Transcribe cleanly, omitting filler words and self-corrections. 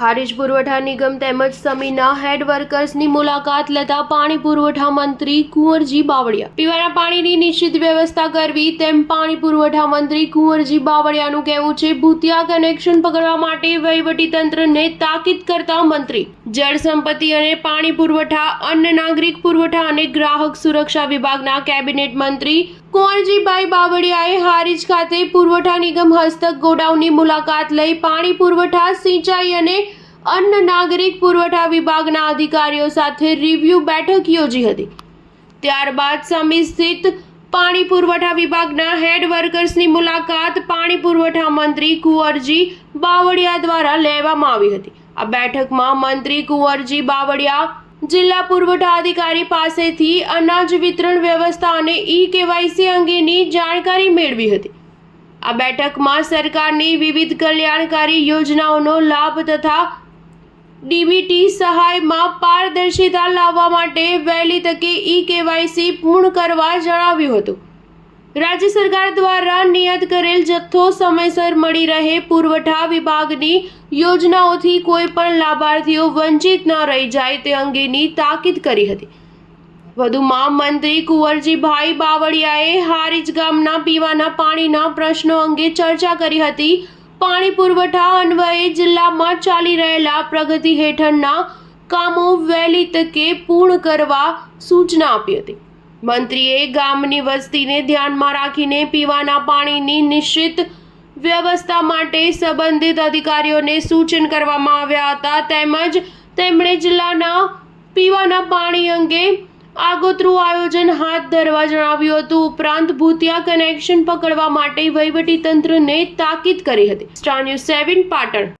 હારીજ પુરવઠા નિગમ તેમજ સમીના હેડ વર્કર્સની મુલાકાત લેતા પાણી પુરવઠા મંત્રી કુંવરજી બાવળિયા પીવાના પાણીની નિશ્ચિત વ્યવસ્થા કરવી તેમ પાણી પુરવઠા મંત્રી કુંવરજી બાવળિયાનું કહેવું છે। ભૂતિયા કનેક્શન પકડવા માટે વહીવટીતંત્રને તાકીદ કરતા મંત્રી જળ સંપત્તિ અને પાણી પુરવઠા, અન્ન નાગરિક પુરવઠા અને ગ્રાહક સુરક્ષા વિભાગના કેબિનેટ મંત્રી કુંવરજીભાઈ બાવળિયાએ હારીજ ખાતે પુરવઠા નિગમ હસ્તક ગોડાઉનની મુલાકાત લઈ પાણી પુરવઠા, સિંચાઈ અને અન્ન નાગરિક પુરવઠા વિભાગના અધિકારીઓ સાથે રિવ્યુ બેઠક યોજી હતી। ત્યારબાદ સમી સ્થિત પાણી પુરવઠા વિભાગના હેડ વર્કર્સની મુલાકાત પાણી પુરવઠા મંત્રી કુંવરજી બાવળિયા દ્વારા લેવામાં આવી હતી। આ બેઠકમાં મંત્રી કુંવરજી બાવળિયા જિલ્લા પુરવઠા અધિકારી પાસેથી અનાજ વિતરણ વ્યવસ્થા અને ઈ-કેવાયસી અંગેની જાણકારી મેળવી હતી। આ બેઠકમાં સરકારની વિવિધ કલ્યાણકારી યોજનાઓનો લાભ તથા ડીબીટી સહાયમાં પારદર્શિતા લાવવા માટે વહેલી તકે ઈ-કેવાયસી પૂર્ણ કરવા જણાવ્યું હતું। રાજ્ય સરકાર દ્વારા નિયત કરેલ જથ્થો સમયસર મળી રહે, પુરવઠા વિભાગની યોજનાઓથી કોઈ પણ લાભાર્થીઓ વંચિત ન રહી જાય તે અંગેની તાકીદ કરી હતી। વધુમાં મંત્રી કુંવરજીભાઈ બાવળિયાએ હારીજ ગામના પીવાના પાણીના પ્રશ્નો અંગે ચર્ચા કરી હતી। પાણી પુરવઠા અન્વયે જિલ્લામાં ચાલી રહેલા પ્રગતિ હેઠળના કામો વહેલી તકે પૂર્ણ કરવા સૂચના આપી હતી। મંત્રીએ ગામની વસ્તીને ધ્યાનમાં રાખીને પીવાના પાણીની નિશ્ચિત વ્યવસ્થા માટે સંબંધિત અધિકારીઓને સૂચન કરવામાં આવ્યા હતા। તેમજ તેમણે જિલ્લાના પીવાના પાણી અંગે આગોતરું આયોજન હાથ ધરવા જણાવ્યું હતું। ઉપરાંત ભૂતિયા કનેક્શન પકડવા માટે વહીવટીતંત્રને તાકીદ કરી હતી। Star news 7 Patan.